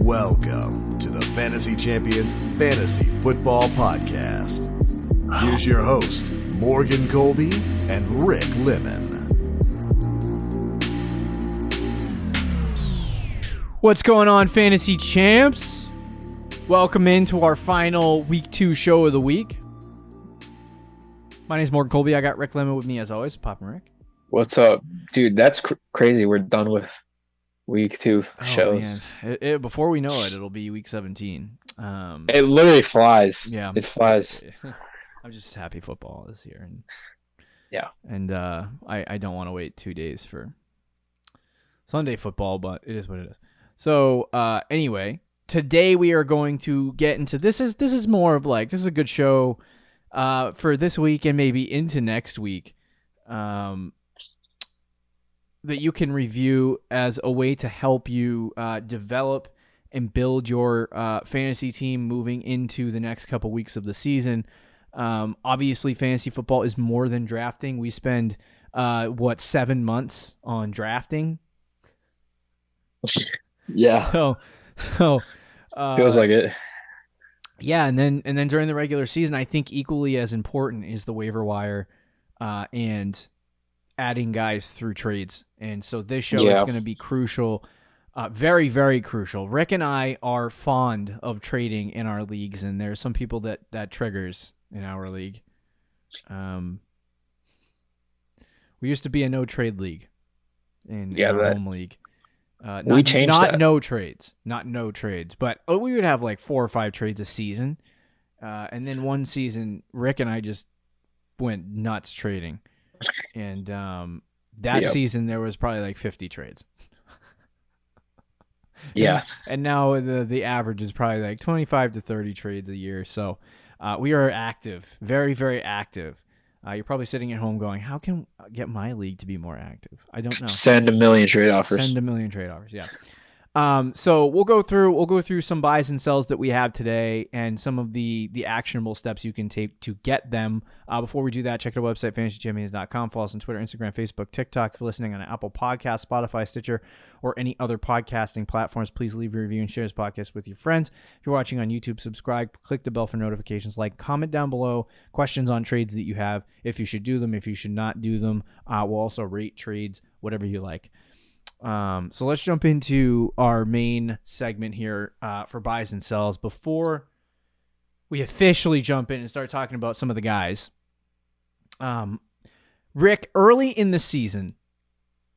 Welcome to the Fantasy Champions Fantasy Football Podcast. Here's your host, Morgan Colby and Rick Lemon. What's going on, Fantasy Champs? Welcome into our final Week 2 show of the week. My name is Morgan Colby. I got Rick Lemon with me as always. Pop and Rick. What's up? Dude, that's crazy. We're done with Week 2 shows. Before we know it, it'll be Week 17. It literally flies. Yeah. It flies. I'm just happy football is here. And I don't want to wait 2 days for Sunday football, but it is what it is. So anyway, today we are going to get into this is more of like, this is a good show for this week and maybe into next week that you can review as a way to help you develop and build your fantasy team moving into the next couple weeks of the season. Obviously, fantasy football is more than drafting. We spend 7 months on drafting. Yeah. So feels like it. Yeah, and then during the regular season, I think equally as important is the waiver wire and adding guys through trades. And so this show is going to be crucial, very, very crucial. Rick and I are fond of trading in our leagues, and there are some people that triggers in our league. We used to be a no-trade league in our home league. We changed that. Not no trades, but we would have like 4 or 5 trades a season. And then one season, Rick and I just went nuts trading. And that season, there was probably like 50 trades. Yeah. And now the average is probably like 25 to 30 trades a year. So we are active, very, very active. You're probably sitting at home going, how can I get my league to be more active? I don't know. Send a million trade offers. Yeah. So we'll go through some buys and sells that we have today and some of the actionable steps you can take to get them. Before we do that, check out our website, fantasychampions.com. Follow us on Twitter, Instagram, Facebook, TikTok. If you're listening on Apple Podcasts, Spotify, Stitcher, or any other podcasting platforms, please leave a review and share this podcast with your friends. If you're watching on YouTube, subscribe, click the bell for notifications, comment down below questions on trades that you have, if you should do them, if you should not do them. We'll also rate trades, whatever you like. So let's jump into our main segment here for buys and sells. Before we officially jump in and start talking about some of the guys, Rick, early in the season,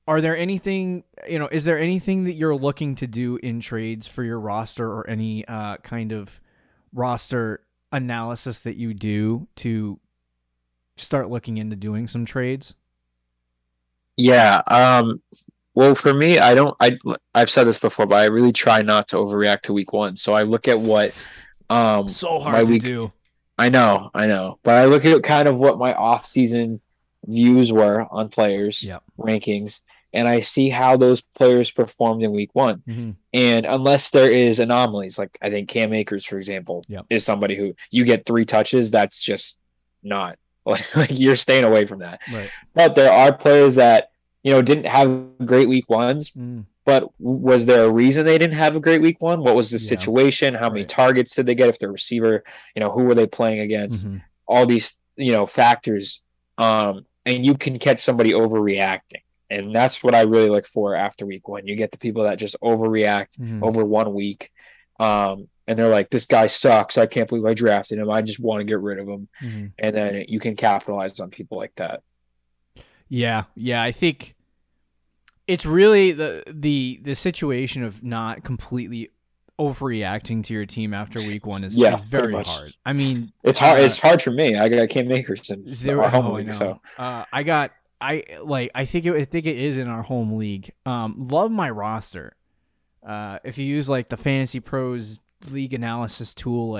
is there anything that you're looking to do in trades for your roster or any kind of roster analysis that you do to start looking into doing some trades? Yeah. Well, for me, I've said this before, but I really try not to overreact to week 1. So I look at what so hard to do. I know. But I look at kind of what my off-season views were on players, rankings, and I see how those players performed in week 1. Mm-hmm. And unless there is anomalies, like I think Cam Akers, for example, is somebody who you get 3 touches, that's just not like you're staying away from that. Right. But there are players that didn't have great week 1s, but was there a reason they didn't have a great week 1? What was the situation? How many targets did they get? If the receiver, who were they playing against? Mm-hmm. All these, factors. And you can catch somebody overreacting. And that's what I really look for after week 1. You get the people that just overreact over 1 week. And they're like, this guy sucks. I can't believe I drafted him. I just want to get rid of him. Mm-hmm. And then you can capitalize on people like that. Yeah. I think it's really the situation of not completely overreacting to your team after week 1 is very hard. I mean, it's hard. It's hard for me. I got Cam Akers in our home league. So I think it is in our home league. Love my roster. If you use like the Fantasy Pros league analysis tool,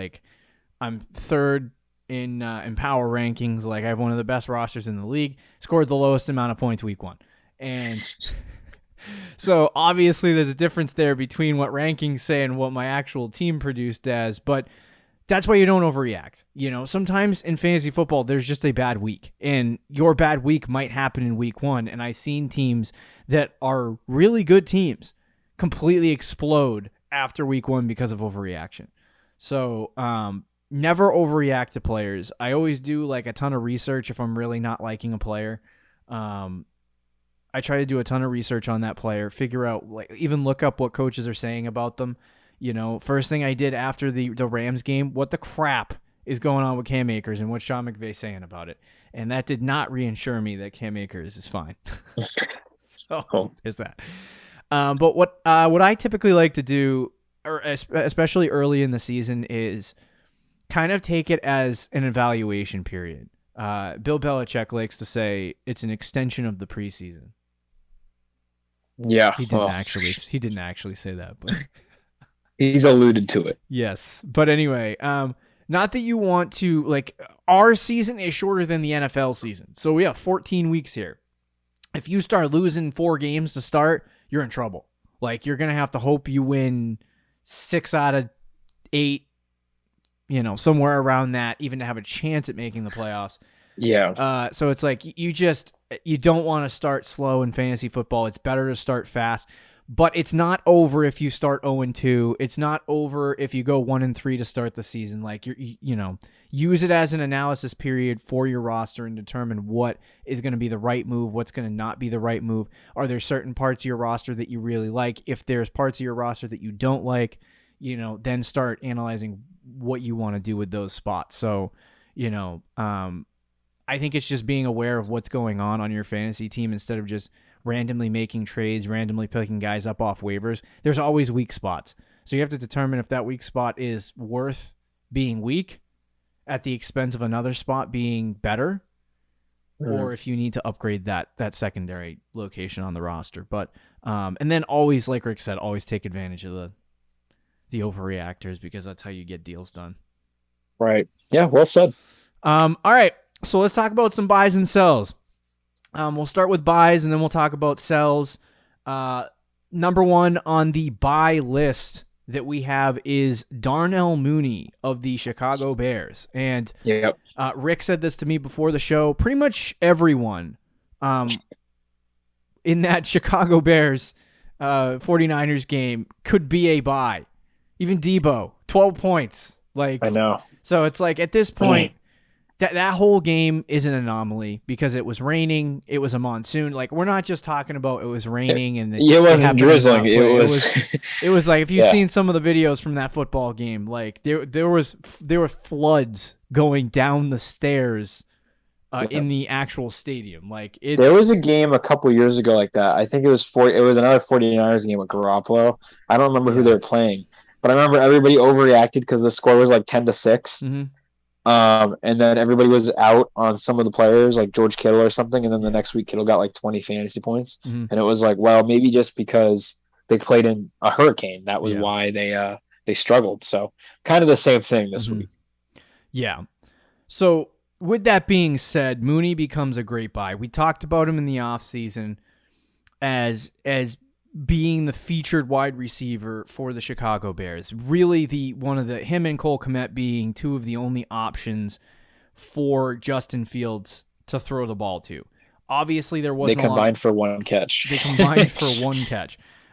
I'm 3rd in power rankings. I have one of the best rosters in the league. Scored the lowest amount of points week 1, and so obviously there's a difference there between what rankings say and what my actual team produced as. But that's why you don't overreact. Sometimes in fantasy football there's just a bad week, and your bad week might happen in week 1. And I've seen teams that are really good teams completely explode after week 1 because of overreaction. So never overreact to players. I always do like a ton of research if I'm really not liking a player. I try to do a ton of research on that player, figure out, like, even look up what coaches are saying about them. You know, first thing I did after the Rams game, what the crap is going on with Cam Akers and what's Sean McVay saying about it? And that did not reassure me that Cam Akers is fine. So there's that. But what I typically like to do, or especially early in the season, is kind of take it as an evaluation period. Bill Belichick likes to say it's an extension of the preseason. Yeah, he didn't actually say that, but he's alluded to it. Yes, but anyway, not that you want to, like, our season is shorter than the NFL season, so we have 14 weeks here. If you start losing 4 games to start, you're in trouble. Like, you're gonna have to hope you win 6 out of 8, you know, somewhere around that, even to have a chance at making the playoffs. Yeah. So it's like you don't want to start slow in fantasy football. It's better to start fast. But it's not over if you start 0-2. It's not over if you go 1-3 to start the season. Like, you know, use it as an analysis period for your roster and determine what is going to be the right move, what's going to not be the right move. Are there certain parts of your roster that you really like? If there's parts of your roster that you don't like, you know, then start analyzing what you want to do with those spots. So, you know, I think it's just being aware of what's going on your fantasy team instead of just randomly making trades, randomly picking guys up off waivers. There's always weak spots. So you have to determine if that weak spot is worth being weak at the expense of another spot being better, or if you need to upgrade that secondary location on the roster. But and then always, like Rick said, always take advantage of the overreactors, because that's how you get deals done. Right. Yeah, well said. All right. So let's talk about some buys and sells. We'll start with buys, and then we'll talk about sells. Number 1 on the buy list that we have is Darnell Mooney of the Chicago Bears. And Rick said this to me before the show. Pretty much everyone in that Chicago Bears 49ers game could be a buy. Even Debo, 12 points. Like, I know. So it's like, at this point, that whole game is an anomaly because it was raining. It was a monsoon. Like, we're not just talking about it was raining and it wasn't drizzling. It was like, if you've seen some of the videos from that football game, like there were floods going down the stairs in the actual stadium. Like, there was a game a couple years ago like that. I think it was another 49ers game with Garoppolo. I don't remember who they were playing, but I remember everybody overreacted because the score was like 10-6. And then everybody was out on some of the players, like George Kittle or something. And then the next week, Kittle got like 20 fantasy points. And it was like, well, maybe just because they played in a hurricane, that was why they struggled. So kind of the same thing this week. Yeah. So with that being said, Mooney becomes a great buy. We talked about him in the offseason as being the featured wide receiver for the Chicago Bears. Really him and Cole Kmet being 2 of the only options for Justin Fields to throw the ball to. Obviously, there wasn't They combined for one catch.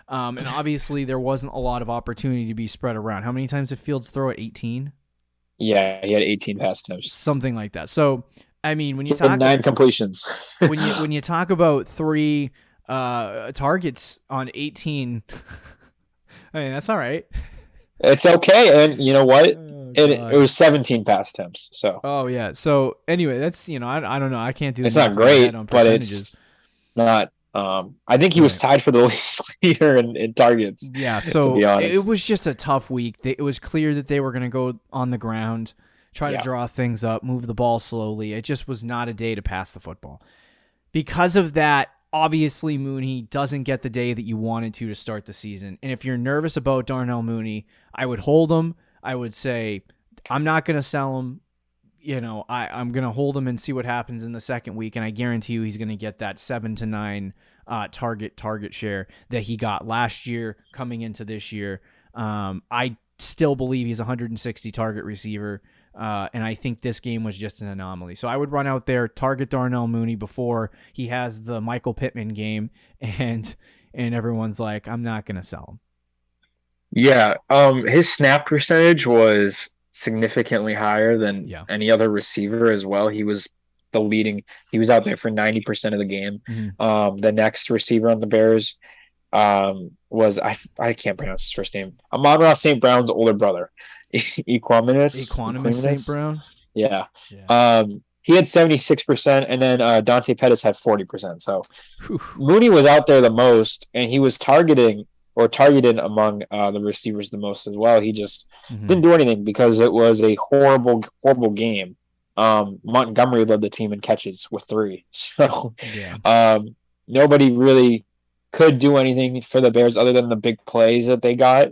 And obviously, there wasn't a lot of opportunity to be spread around. How many times did Fields throw it? 18? Yeah, he had 18 pass attempts. Something like that. So, I mean, when you talk 9 completions. when you talk about 3 targets on 18, I mean, that's all right. It's okay. And you know what? It was 17 pass attempps. So. Oh yeah. So anyway, that's, you know, I don't know. I can't do. It's not great, but it's not. I think he was tied for the leader in targets. Yeah. So it was just a tough week. It was clear that they were going to go on the ground, try to draw things up, move the ball slowly. It just was not a day to pass the football. Because of that, obviously, Mooney doesn't get the day that you wanted to start the season. And if you're nervous about Darnell Mooney, I would hold him. I would say, I'm not going to sell him. You know, I'm going to hold him and see what happens in the second week. And I guarantee you he's going to get that 7 to 9 target share that he got last year coming into this year. I still believe he's a 160 target receiver. And I think this game was just an anomaly. So I would run out there, target Darnell Mooney before he has the Michael Pittman game, and everyone's like, I'm not going to sell him. Yeah. His snap percentage was significantly higher than Yeah. any other receiver as well. He was the leading. He was out there for 90% of the game. The next receiver on the Bears was I can't pronounce his first name. Amon-Ra St. Brown's older brother, Equanimous St. Brown. Yeah. Yeah. He had 76%, and then Dante Pettis had 40%. So Whew. Mooney was out there the most, and he was targeted among the receivers the most as well. He just didn't do anything because it was a horrible, horrible game. Montgomery led the team in catches with 3. So nobody really could do anything for the Bears other than the big plays that they got,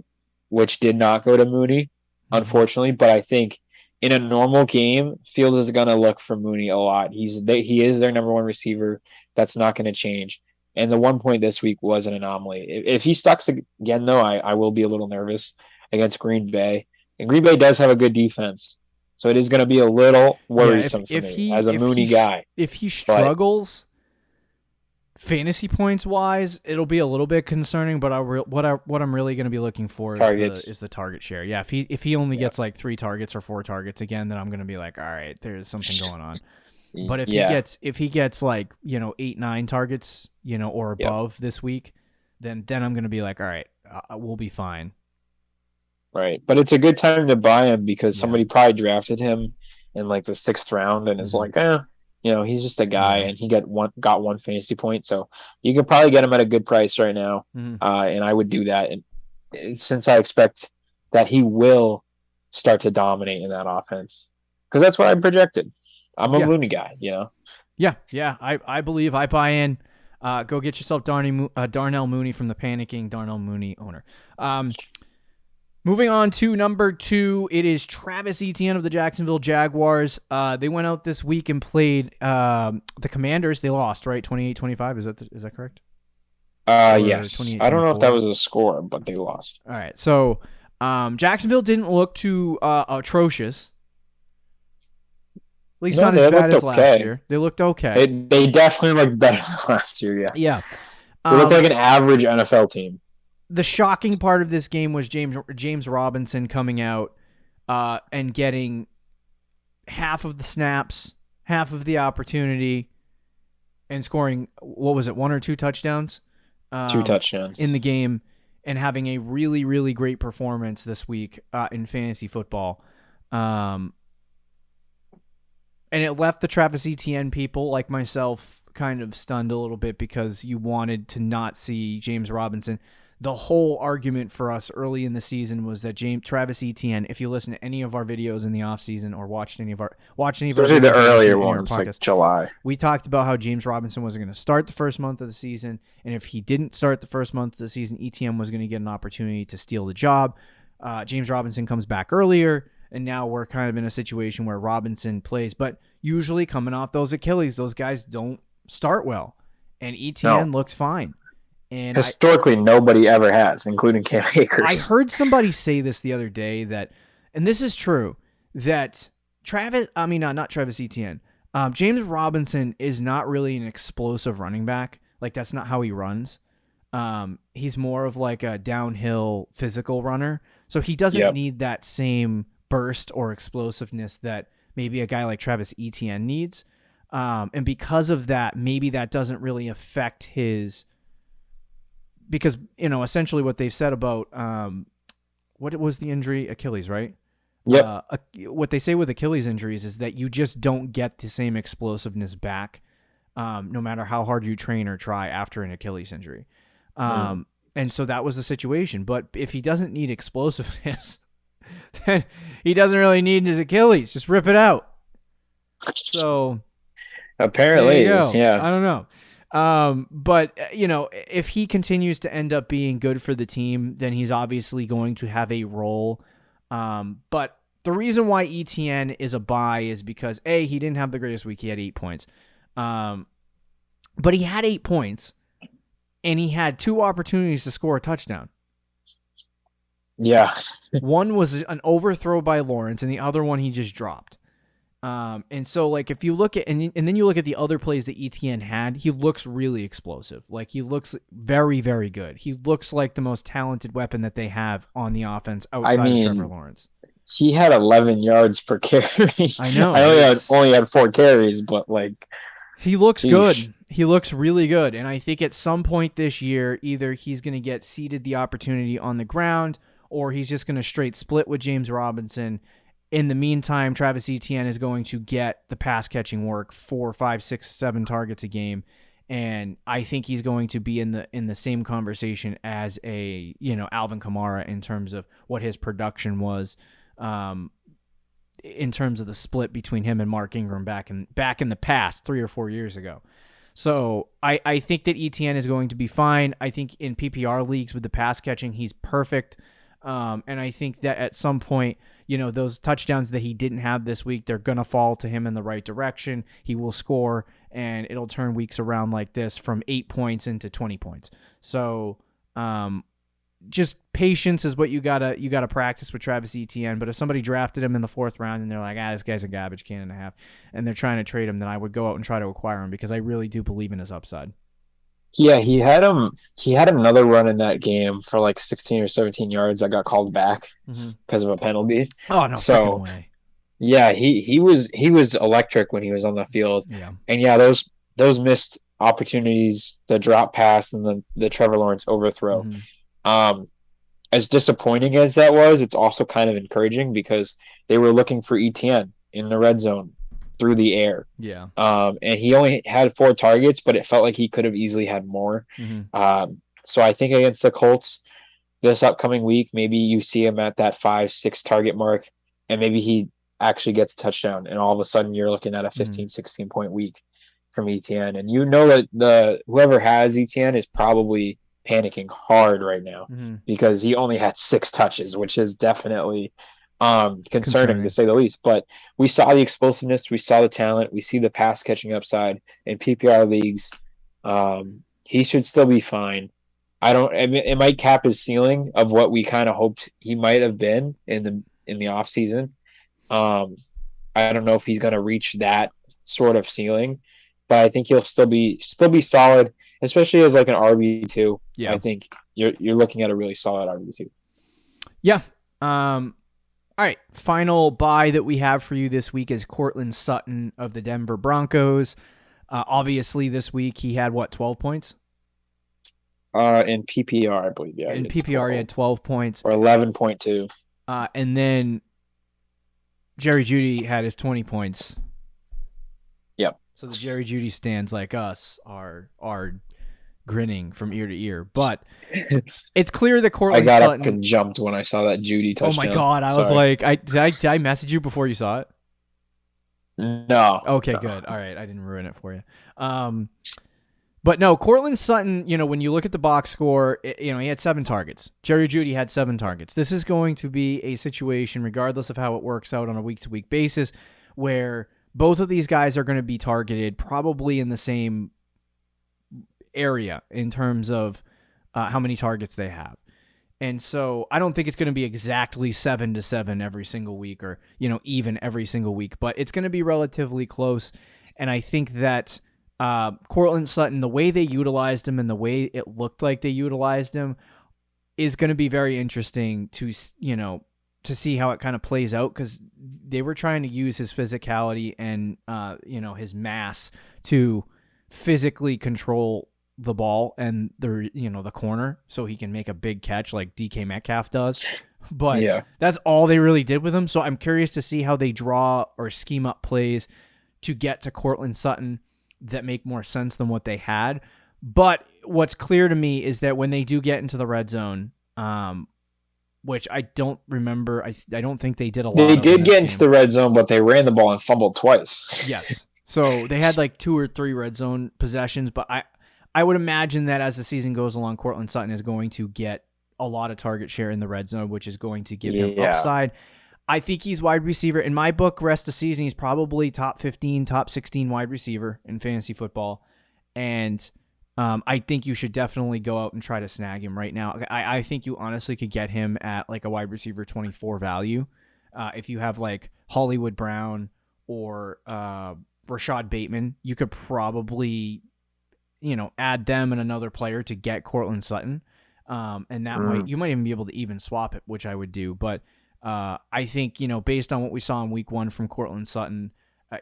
which did not go to Mooney, unfortunately. But I think in a normal game, Fields is going to look for Mooney a lot. He is their number one receiver. That's not going to change. And the 1 point this week was an anomaly. If he sucks again, though, I will be a little nervous against Green Bay. And Green Bay does have a good defense. So it is going to be a little worrisome for me as a Mooney guy. If he struggles fantasy points wise, it'll be a little bit concerning. But what I'm really going to be looking for is the target share. Yeah, if he only gets like 3 targets or 4 targets again, then I'm going to be like, all right, there's something going on. But if he gets like 8-9 targets or above this week, then I'm going to be like, all right, we'll be fine. Right, but it's a good time to buy him because somebody probably drafted him in like the 6th round and is like, he's just a guy and he got one fantasy point, so you can probably get him at a good price right now. And I would do that, and since I expect that he will start to dominate in that offense because that's what I projected. I'm a Mooney guy, Yeah, I believe I buy in. Go get yourself Darnell Mooney from the panicking Darnell Mooney owner. Moving on to number 2, it is Travis Etienne of the Jacksonville Jaguars. They went out this week and played the Commanders. They lost, right? 28-25. Is that correct? Yes. I don't know if that was a score, but they lost. All right. So Jacksonville didn't look too atrocious. At least not as bad as last year. They looked okay. They definitely looked better than last year, yeah. Yeah. They looked like an average NFL team. The shocking part of this game was James Robinson coming out and getting half of the snaps, half of the opportunity, and scoring, 1 or 2 touchdowns? 2 touchdowns. In the game, and having a really, really great performance this week in fantasy football. And it left the Travis Etienne people like myself kind of stunned a little bit because you wanted to not see James Robinson. The whole argument for us early in the season was that Travis Etienne, if you listen to any of our videos in the offseason or watched any of our especially the earlier ones like July, we talked about how James Robinson wasn't going to start the first month of the season, and if he didn't start the first month of the season, Etienne was going to get an opportunity to steal the job. James Robinson comes back earlier, and now we're kind of in a situation where Robinson plays, but usually coming off those Achilles, those guys don't start well, and Etienne looked fine. And historically, nobody ever has, including Cam Akers. I heard somebody say this the other day that, and this is true, that not Travis Etienne, James Robinson is not really an explosive running back. Like, that's not how he runs. He's more of like a downhill physical runner. So he doesn't need that same burst or explosiveness that maybe a guy like Travis Etienne needs. And because of that, maybe that doesn't really affect his... Because, essentially what they've said about what was the injury? Achilles, right? Yep. What they say with Achilles injuries is that you just don't get the same explosiveness back no matter how hard you train or try after an Achilles injury. And so that was the situation. But if he doesn't need explosiveness, then he doesn't really need his Achilles. Just rip it out. So apparently, yeah. I don't know. But if he continues to end up being good for the team, then he's obviously going to have a role. But the reason why Etienne is a buy is because he didn't have the greatest week. He had 8 points. But he had 8 points and he had 2 opportunities to score a touchdown. Yeah. One was an overthrow by Lawrence and the other one he just dropped. And so, like, if you look at and then you look at the other plays that Etienne had, he looks really explosive. Like, he looks very, very good. He looks like the most talented weapon that they have on the offense outside of Trevor Lawrence. He had 11 yards per carry. I know. I only had 4 carries, but like, he looks good. He looks really good. And I think at some point this year, either he's going to get ceded the opportunity on the ground, or he's just going to straight split with James Robinson. In the meantime, Travis Etienne is going to get the pass catching work, 4, 5, 6, 7 targets a game, and I think he's going to be in the same conversation as a Alvin Kamara in terms of what his production was, in terms of the split between him and Mark Ingram back in the past 3 or 4 years ago. So I think that Etienne is going to be fine. I think in PPR leagues with the pass catching, he's perfect. And I think that at some point, those touchdowns that he didn't have this week, they're going to fall to him in the right direction. He will score, and it'll turn weeks around like this from 8 points into 20 points. So just patience is what you gotta practice with Travis Etienne. But if somebody drafted him in the 4th round and they're like, this guy's a garbage can and a half, and they're trying to trade him, then I would go out and try to acquire him because I really do believe in his upside. Yeah, he had another run in that game for like 16 or 17 yards that got called back because of a penalty. Oh, no freaking way. Yeah, he was electric when he was on the field. Yeah. And yeah, those missed opportunities, the drop pass and the Trevor Lawrence overthrow. As disappointing as that was, it's also kind of encouraging because they were looking for Etienne in the red zone through the air. Yeah. And he only had 4 targets, but it felt like he could have easily had more. So I think against the Colts this upcoming week, maybe you see him at that 5-6 target mark, and maybe he actually gets a touchdown, and all of a sudden you're looking at a 15, 16 point week from Etienne. And that whoever has Etienne is probably panicking hard right now because he only had 6 touches, which is definitely concerning to say the least. But we saw the explosiveness, we saw the talent, we see the pass catching upside in PPR leagues. He should still be fine. It might cap his ceiling of what we kind of hoped he might have been in the off season. I don't know if he's going to reach that sort of ceiling, but I think he'll still be solid, especially as like an RB2. Yeah, I think you're looking at a really solid RB2. Yeah. All right, final buy that we have for you this week is Cortland Sutton of the Denver Broncos. Obviously, this week he had, 12 points? In PPR, I believe, yeah. In PPR, he had 12 points. Or 11.2. And then Jerry Jeudy had his 20 points. Yep. So the Jerry Jeudy stands like us are grinning from ear to ear, but it's clear that Cortland Sutton... I got up and jumped when I saw that Jeudy touchdown. Oh my God, I was like, did I message you before you saw it? No. Okay, good. All right, I didn't ruin it for you. But no, Cortland Sutton, when you look at the box score, he had 7 targets. Jerry Jeudy had 7 targets. This is going to be a situation, regardless of how it works out on a week-to-week basis, where both of these guys are going to be targeted probably in the same area in terms of how many targets they have. And so I don't think it's going to be exactly 7-7 every single week or, even every single week, but it's going to be relatively close. And I think that Cortland Sutton, the way they utilized him and the way it looked like they utilized him is going to be very interesting to see how it kind of plays out, because they were trying to use his physicality and, his mass to physically control the ball and the corner so he can make a big catch like DK Metcalf does. But that's all they really did with him. So I'm curious to see how they draw or scheme up plays to get to Cortland Sutton that make more sense than what they had. But what's clear to me is that when they do get into the red zone, which I don't remember, I don't think they did a lot. They did get into the red zone, but they ran the ball and fumbled twice. Yes. So they had like 2 or 3 red zone possessions, but I would imagine that as the season goes along, Cortland Sutton is going to get a lot of target share in the red zone, which is going to give him upside. I think he's wide receiver. In my book, rest of the season, he's probably top 15, top 16 wide receiver in fantasy football. And I think you should definitely go out and try to snag him right now. I think you honestly could get him at like a wide receiver 24 value. If you have like Hollywood Brown or Rashad Bateman, you could probably, add them and another player to get Cortland Sutton. And that you might even be able to even swap it, which I would do. But I think, based on what we saw in week 1 from Cortland Sutton,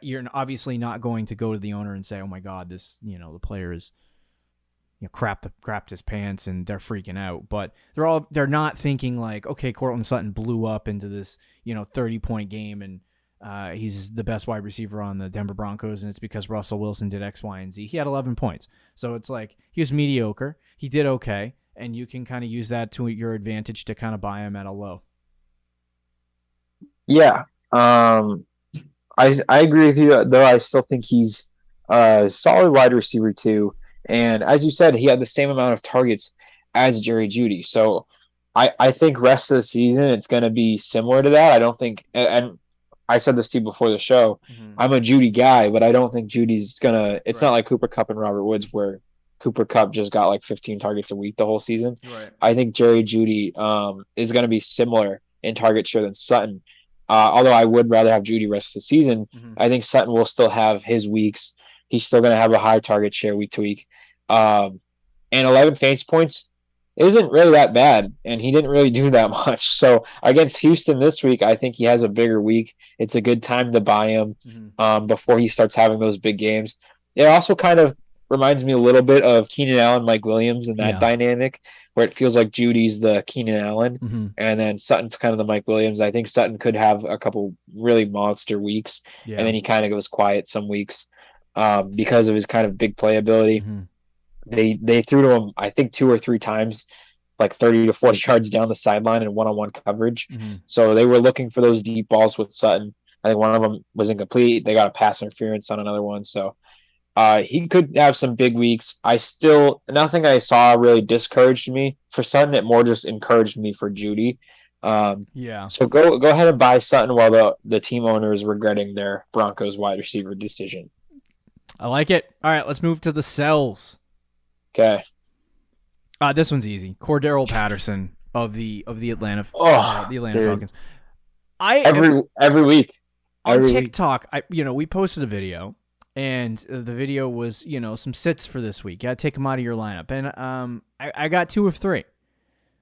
you're obviously not going to go to the owner and say, oh my God, this, the player is, crapped his pants and they're freaking out. But they're not thinking like, okay, Cortland Sutton blew up into this, 30-point game and he's the best wide receiver on the Denver Broncos, and it's because Russell Wilson did X, Y, and Z. He had 11 points. So it's like he was mediocre. He did okay, and you can kind of use that to your advantage to kind of buy him at a low. Yeah. I agree with you, though I still think he's a solid wide receiver too. And as you said, he had the same amount of targets as Jerry Jeudy. So I think rest of the season it's going to be similar to that. I don't think, and I said this to you before the show, I'm a Jeudy guy, but I don't think Judy's going to – it's not like Cooper Kupp and Robert Woods where Cooper Kupp just got like 15 targets a week the whole season. Right. I think Jerry Jeudy is going to be similar in target share than Sutton. Although I would rather have Jeudy rest of the season, I think Sutton will still have his weeks. He's still going to have a high target share week to week. And 11 fantasy points isn't really that bad, and he didn't really do that much. So against Houston this week, I think he has a bigger week. It's a good time to buy him before he starts having those big games. It also kind of reminds me a little bit of Keenan Allen, Mike Williams, and that dynamic where it feels like Judy's the Keenan Allen and then Sutton's kind of the Mike Williams. I think Sutton could have a couple really monster weeks, and then he kind of goes quiet some weeks because of his kind of big playability. They threw to him, I think, 2 or 3 times, like 30 to 40 yards down the sideline in one-on-one coverage. So they were looking for those deep balls with Sutton. I think one of them was incomplete. They got a pass interference on another one. So he could have some big weeks. Nothing I saw really discouraged me for Sutton. It more just encouraged me for Jeudy. So go ahead and buy Sutton while the team owner is regretting their Broncos wide receiver decision. I like it. All right, let's move to the sells. Okay. This one's easy. Cordero Patterson of the Atlanta Falcons. Every week on TikTok, we posted a video, and the video was some sits for this week. You got to take them out of your lineup, and I got 2 of 3.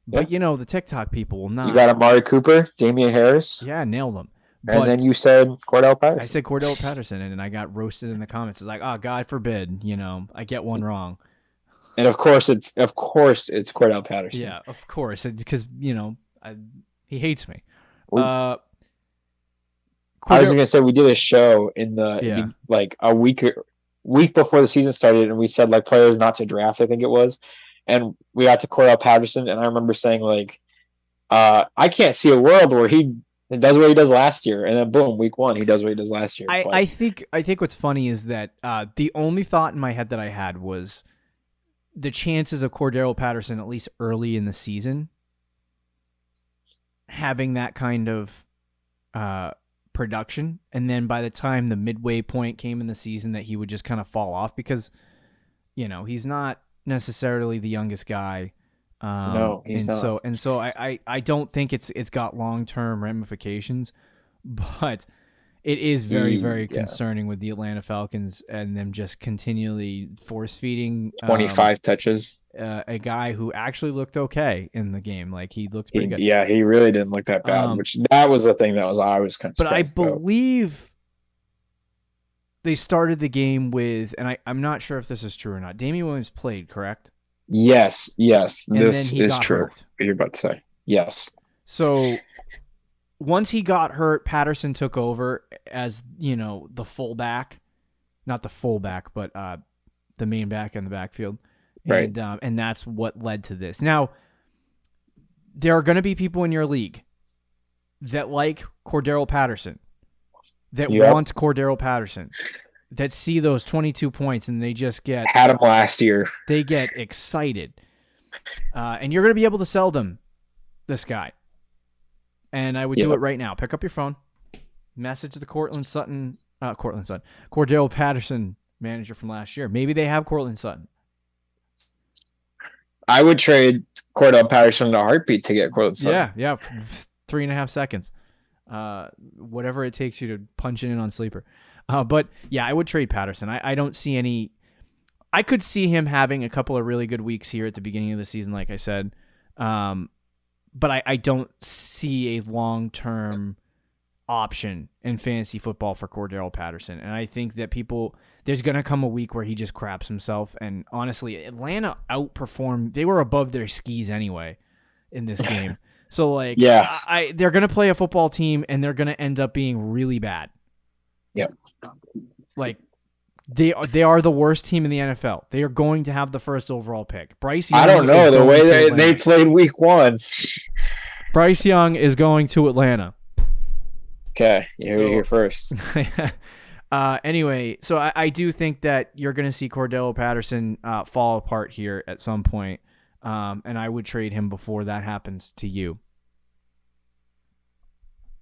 But the TikTok people will not. You got Amari Cooper, Damian Harris. Yeah, nailed them. And then you said Cordell Patterson. I said Cordell Patterson, and I got roasted in the comments. It's like, oh, God forbid, I get one wrong. And of course it's Cordell Patterson. Yeah, of course, because he hates me. I was gonna say we did a show in like a week before the season started, and we said like players not to draft. I think it was, and we got to Cordell Patterson, and I remember saying like, I can't see a world where he does what he does last year, and then boom, week 1 he does what he does last year. I think what's funny is that the only thought in my head that I had was the chances of Cordero Patterson, at least early in the season, having that kind of production, and then by the time the midway point came in the season that he would just kind of fall off because, he's not necessarily the youngest guy. No, he's not. So I don't think it's got long-term ramifications, but it is very, very concerning with the Atlanta Falcons and them just continually force-feeding 25 touches. A guy who actually looked okay in the game. Like, he looked pretty good. Yeah, he really didn't look that bad, which that was the thing I was kind of But I believe they started the game with, and I'm not sure if this is true or not, Damian Williams played, correct? Yes, and this is true. Hurt. What you're about to say. Yes. So once he got hurt, Patterson took over as, the fullback. Not the fullback, but the main back in the backfield. Right. And that's what led to this. Now, there are going to be people in your league that like Cordero Patterson, that want Cordero Patterson, that see those 22 points and they just had him last year. They get excited. And you're going to be able to sell them this guy. And I would do it right now. Pick up your phone, message the Cordero Patterson manager from last year. Maybe they have Cortland Sutton. I would trade Cordell Patterson in a heartbeat to get Cortland Sutton. Yeah, 3.5 seconds. whatever it takes you to punch it in on Sleeper. But yeah, I would trade Patterson. I don't see any. I could see him having a couple of really good weeks here at the beginning of the season, like I said. But I don't see a long-term option in fantasy football for Cordero Patterson. And I think that there's going to come a week where he just craps himself. And honestly, Atlanta outperformed. They were above their skis anyway in this game. So, like, yeah. They're going to play a football team, and they're going to end up being really bad. Yep. Like, they are the worst team in the NFL. They are going to have the first overall pick. Bryce Young. I don't know the way they played week 1. Bryce Young is going to Atlanta. Okay, you heard it here first. Anyway, so I do think that you're going to see Cordero Patterson fall apart here at some point, and I would trade him before that happens to you.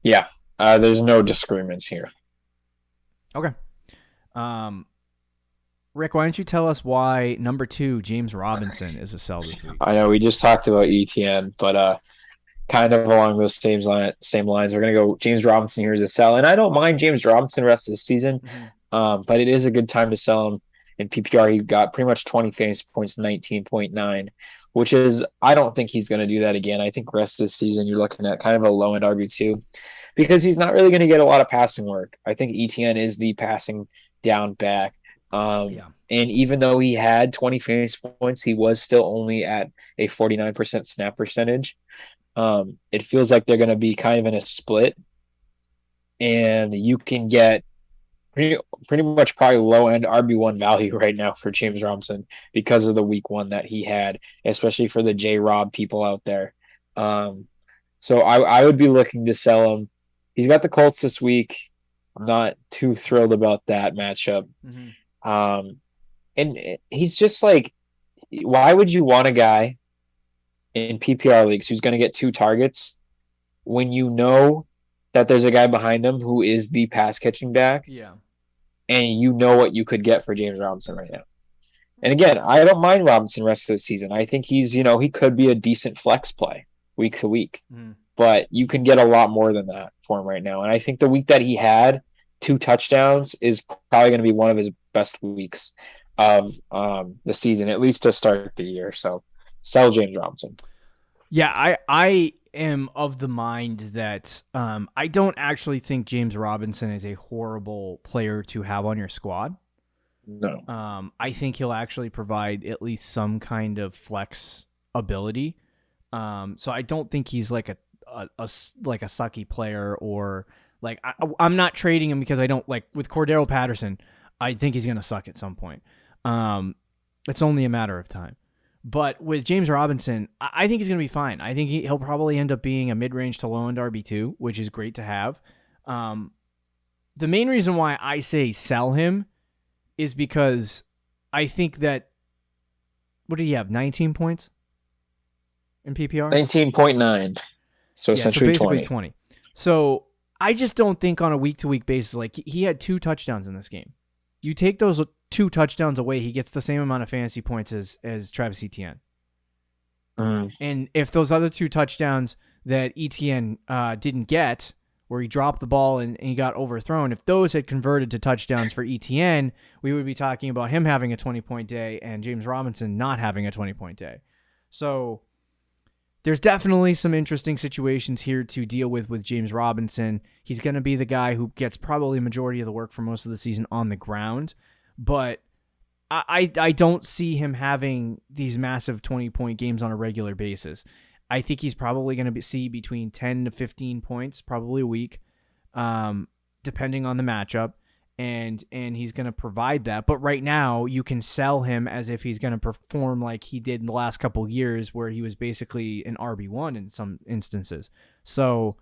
Yeah, there's no disagreements here. Okay. Rick, why don't you tell us why number 2, James Robinson, is a sell this week? I know we just talked about Etienne, but kind of along those same lines, we're going to go James Robinson here as a sell. And I don't mind James Robinson the rest of the season, but it is a good time to sell him in PPR. He got pretty much 20 fantasy points, 19.9, which is, I don't think he's going to do that again. I think the rest of the season you're looking at kind of a low-end RB2 because he's not really going to get a lot of passing work. I think Etienne is the passing down back. And even though he had 20 fantasy points, he was still only at a 49% snap percentage. It feels like they're going to be kind of in a split, and you can get pretty much probably low-end RB1 value right now for James Robinson because of the week 1 that he had, especially for the J-Rob people out there. So I would be looking to sell him. He's got the Colts this week. I'm not too thrilled about that matchup. And he's just like, why would you want a guy in PPR leagues who's going to get 2 targets when you know that there's a guy behind him who is the pass catching back? Yeah. And you know what you could get for James Robinson right now. And again, I don't mind Robinson rest of the season. I think he's, he could be a decent flex play week to week, but you can get a lot more than that for him right now. And I think the week that he had 2 touchdowns is probably going to be one of his best weeks of the season, at least to start the year. So sell James Robinson. Yeah, I am of the mind that I don't actually think James Robinson is a horrible player to have on your squad. No. I think he'll actually provide at least some kind of flex ability. So I don't think he's like a sucky player, or like I'm not trading him because I don't like with Cordero Patterson. I think he's gonna suck at some point. It's only a matter of time. But with James Robinson, I think he's going to be fine. I think he'll probably end up being a mid-range to low-end RB2, which is great to have. The main reason why I say sell him is because I think that, what did he have, 19 points in PPR? 19.9. So essentially so basically 20. So I just don't think on a week-to-week basis, like he had 2 touchdowns in this game. You take those 2 touchdowns away, he gets the same amount of fantasy points as Travis Etienne. And if those other 2 touchdowns that Etienne didn't get, where he dropped the ball and he got overthrown, if those had converted to touchdowns for Etienne, we would be talking about him having a 20-point day and James Robinson not having a 20-point day. So there's definitely some interesting situations here to deal with James Robinson. He's going to be the guy who gets probably a majority of the work for most of the season on the ground, but I don't see him having these massive 20-point games on a regular basis. I think he's probably going to see between 10 to 15 points, probably a week, depending on the matchup, and he's going to provide that. But right now, you can sell him as if he's going to perform like he did in the last couple of years, where he was basically an RB1 in some instances. So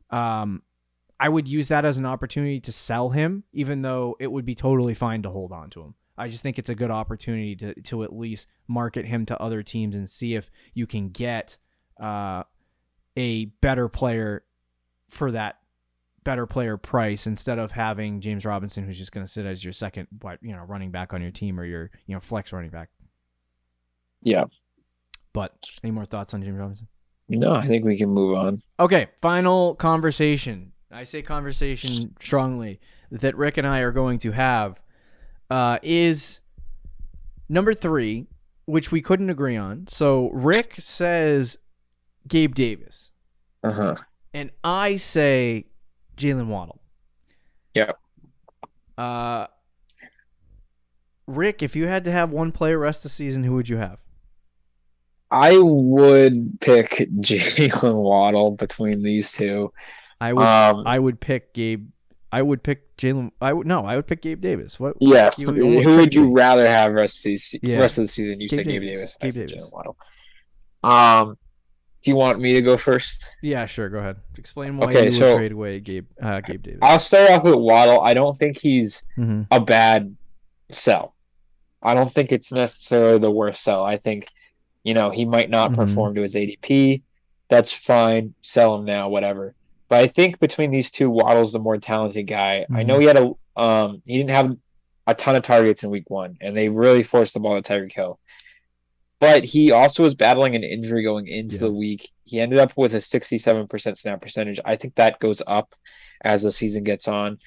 I would use that as an opportunity to sell him, even though it would be totally fine to hold on to him. I just think it's a good opportunity to at least market him to other teams and see if you can get a better player for that better player price instead of having James Robinson, who's just going to sit as your second, running back on your team, or your, flex running back. Yeah. But any more thoughts on James Robinson? No, I think we can move on. Okay. Final conversation. I say conversation strongly, that Rick and I are going to have is number 3, which we couldn't agree on. So Rick says Gabe Davis. Uh-huh. And I say Jaylen Waddle. Yeah. Rick, if you had to have one player rest of the season, who would you have? I would pick Jaylen Waddle between these two. I would pick Gabe. I would pick Jaylen. I would pick Gabe Davis. What? Yeah. You Who would you rather have rest of the season? You Gabe say Gabe Davis. Davis. Gabe Davis. Jaylen Waddle. Do you want me to go first? Yeah, sure. Go ahead. Explain why you would trade away Gabe Davis. I'll start off with Waddle. I don't think he's a bad sell. I don't think it's necessarily the worst sell. I think, he might not perform to his ADP. That's fine. Sell him now, whatever. But I think between these two, Waddle's the more talented guy. I know he didn't have a ton of targets in week 1, and they really forced the ball to Tyreek Hill. But he also was battling an injury going into the week. He ended up with a 67% snap percentage. I think that goes up as the season gets on.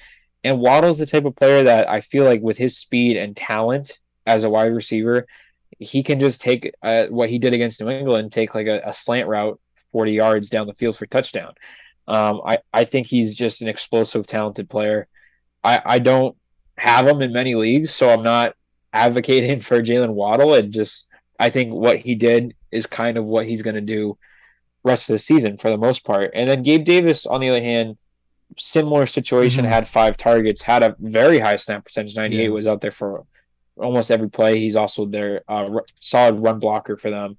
And Waddle's the type of player that I feel like with his speed and talent as a wide receiver, he can just take what he did against New England, take like a slant route 40 yards down the field for touchdown. I think he's just an explosive, talented player. I don't have him in many leagues, so I'm not advocating for Jaylen Waddle. I think what he did is kind of what he's going to do rest of the season for the most part. And then Gabe Davis, on the other hand, similar situation, had 5 targets, had a very high snap percentage. 98 was out there for almost every play. He's also their solid run blocker for them.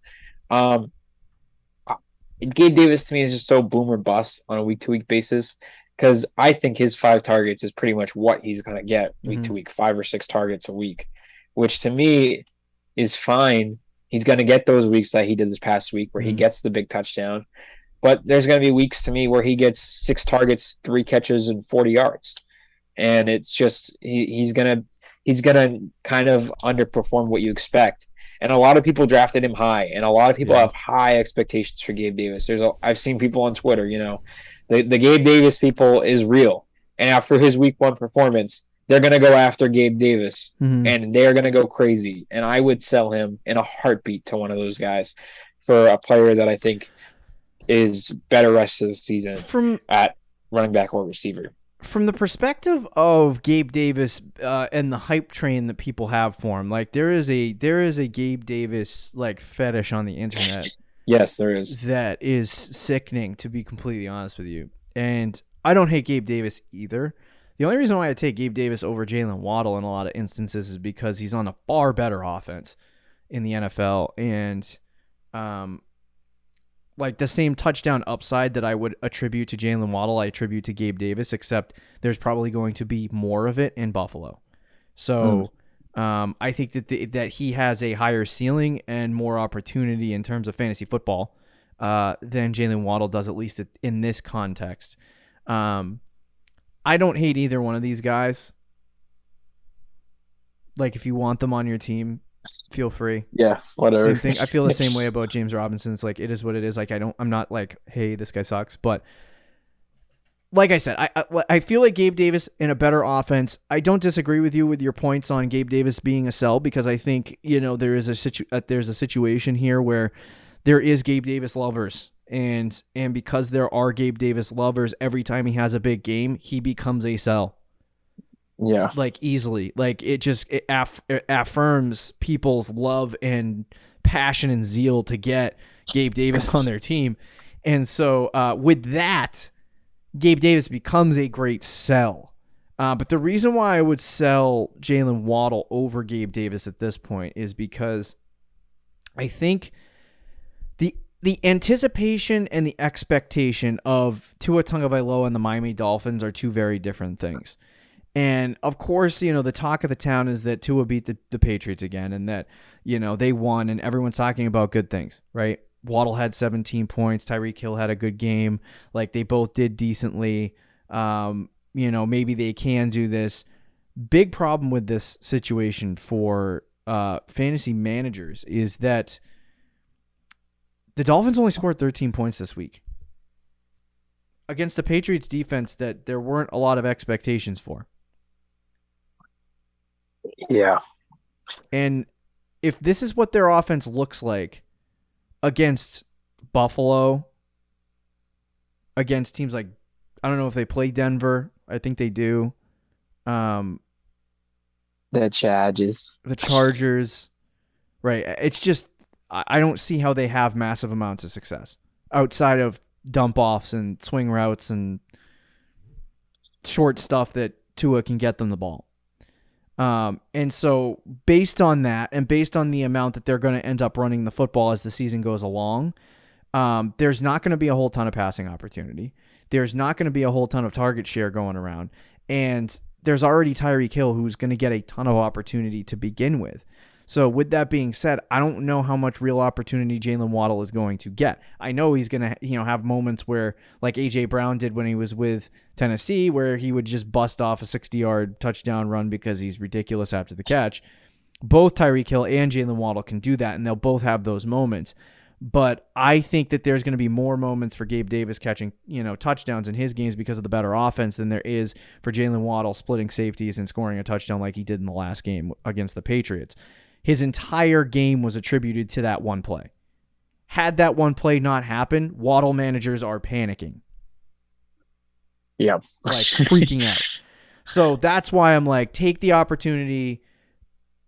Gabe Davis to me is just so boom or bust on a week-to-week basis, because I think his 5 targets is pretty much what he's going to get week to week, 5 or 6 targets a week, which to me is fine. He's going to get those weeks that he did this past week where he gets the big touchdown. But there's going to be weeks to me where he gets 6 targets, 3 catches, and 40 yards. And it's just he's going to kind of underperform what you expect. And a lot of people drafted him high, and a lot of people have high expectations for Gabe Davis. I've seen people on Twitter, the Gabe Davis people is real. And after his week 1 performance, they're going to go after Gabe Davis, and they're going to go crazy. And I would sell him in a heartbeat to one of those guys for a player that I think is better rest of the season at running back or receiver. From the perspective of Gabe Davis and the hype train that people have for him, like there is a Gabe Davis like fetish on the internet. Yes, there is. That is sickening, to be completely honest with you. And I don't hate Gabe Davis either. The only reason why I take Gabe Davis over Jaylen Waddle in a lot of instances is because he's on a far better offense in the NFL, and like the same touchdown upside that I would attribute to Jaylen Waddle, I attribute to Gabe Davis, except there's probably going to be more of it in Buffalo. So I think that he has a higher ceiling and more opportunity in terms of fantasy football than Jaylen Waddle does, at least in this context. I don't hate either one of these guys. Like, if you want them on your team, feel free. Yes, whatever. Same thing. I feel the same way about James Robinson. It's like, it is what it is. Like, I'm not like, hey, this guy sucks. But like I said, I feel like Gabe Davis in a better offense. I don't disagree with you with your points on Gabe Davis being a sell, because I think, there is there's a situation here where there is Gabe Davis lovers. And because there are Gabe Davis lovers, every time he has a big game, he becomes a sell. Yeah. Like, easily. Like, it affirms people's love and passion and zeal to get Gabe Davis on their team. And so with that, Gabe Davis becomes a great sell. But the reason why I would sell Jaylen Waddle over Gabe Davis at this point is because I think the anticipation and the expectation of Tua Tagovailoa and the Miami Dolphins are two very different things. And of course, the talk of the town is that Tua beat the Patriots again, and that, they won, and everyone's talking about good things, right? Waddle had 17 points. Tyreek Hill had a good game. Like, they both did decently. Maybe they can do this. Big problem with this situation for fantasy managers is that the Dolphins only scored 13 points this week. against the Patriots defense that there weren't a lot of expectations for. Yeah. And if this is what their offense looks like against Buffalo, against teams like, I don't know if they play Denver. I think they do. The Chargers. Right. It's just, I don't see how they have massive amounts of success outside of dump offs and swing routes and short stuff that Tua can get them the ball. And so based on that and based on the amount that they're going to end up running the football as the season goes along, there's not going to be a whole ton of passing opportunity. There's not going to be a whole ton of target share going around. And there's already Tyreek Hill who's going to get a ton of opportunity to begin with. So with that being said, I don't know how much real opportunity Jaylen Waddle is going to get. I know he's going to, have moments where, like A.J. Brown did when he was with Tennessee, where he would just bust off a 60-yard touchdown run because he's ridiculous after the catch. Both Tyreek Hill and Jaylen Waddle can do that, and they'll both have those moments. But I think that there's going to be more moments for Gabe Davis catching, touchdowns in his games because of the better offense than there is for Jaylen Waddle splitting safeties and scoring a touchdown like he did in the last game against the Patriots. His entire game was attributed to that one play. Had that one play not happened, Waddle managers are panicking. Yeah. Like freaking out. So that's why I'm like, take the opportunity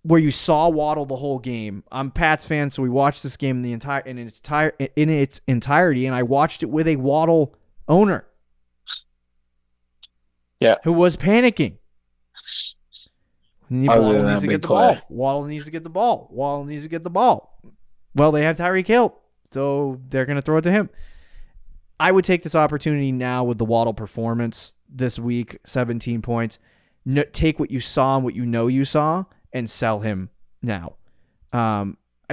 where you saw Waddle the whole game. I'm Pats fan, so we watched this game in its entirety, and I watched it with a Waddle owner. Yeah. Who was panicking. Waddle needs to get the play. ball. Waddle needs to get the ball. Waddle needs to get the ball. Well, they have Tyreek Hill, so they're going to throw it to him. I would take this opportunity now with the Waddle performance this week, 17 points. Take what you saw and what you saw and sell him now. I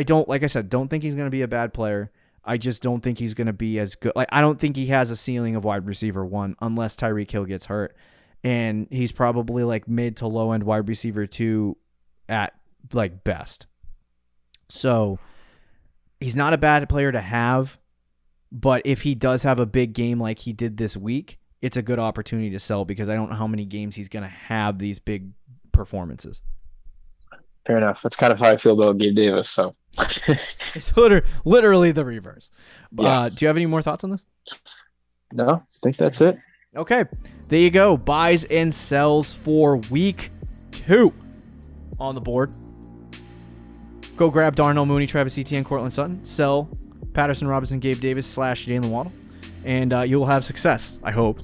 don't think he's going to be a bad player. I just don't think he's going to be as good. Like, I don't think he has a ceiling of wide receiver 1 unless Tyreek Hill gets hurt. And he's probably like mid to low end wide receiver 2 at like best. So he's not a bad player to have, but if he does have a big game like he did this week, it's a good opportunity to sell because I don't know how many games he's going to have these big performances. Fair enough. That's kind of how I feel about Gabe Davis. So it's literally the reverse. Yeah. Do you have any more thoughts on this? No, I think that's it. Okay, there you go. Buys and sells for week 2 on the board. Go grab Darnell, Mooney, Travis Etienne, Cortland Sutton. Sell Patterson, Robson, Gabe Davis / Jaylen Waddle. And you will have success, I hope.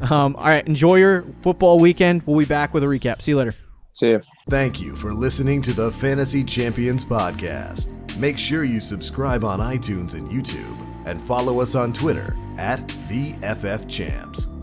All right, enjoy your football weekend. We'll be back with a recap. See you later. See you. Thank you for listening to the Fantasy Champions Podcast. Make sure you subscribe on iTunes and YouTube and follow us on Twitter @TheFFChamps.